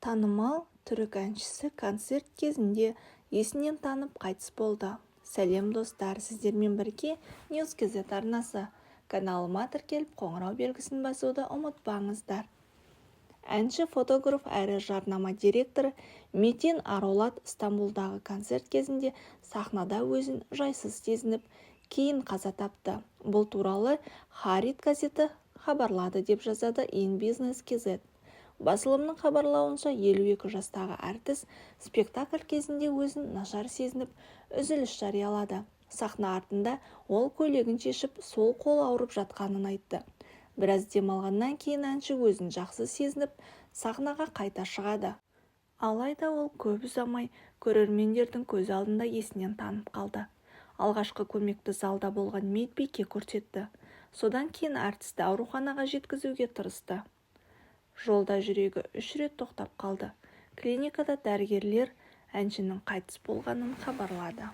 Танымал түрік әншісі концерт кезінде есінен танып қайтыс болды. Сәлем достар, сіздермен бірге News.kz арнасы. Каналыма тіркеліп қоңырау белгісін басуды ұмытпаңыздар. Әнші, фотограф әрі жарнама директоры Метин Аролат Стамбулдағы концерт кезінде сахнада өзін жайсыз сезініп, кейін қаза тапты. Бұл туралы Харит газеті хабарлады деп жазады InBusiness.kz. Басылымның хабарлауынша 52 жастағы әртіс спектакль кезінде өзін нашар сезініп, үзіліс жариялады. Сахна артында ол көйлегін шешіп, сол қол ауырып жатқанын айтты. Біраз демалғаннан кейін әнші өзін жақсы сезініп, сахнаға қайта шығады. Алайда ол көп ұзамай көрермендердің көз алдында есінен танып қалды. Алғашқы көмекті залда болған медбике көрсетті. Содан кейін әртісті ауруханаға жеткізуге тырысты. Жолда жүрегі 3 рет тоқтап қалды. Клиникада дәрігерлер әншінің қайтыс болғанын хабарлады.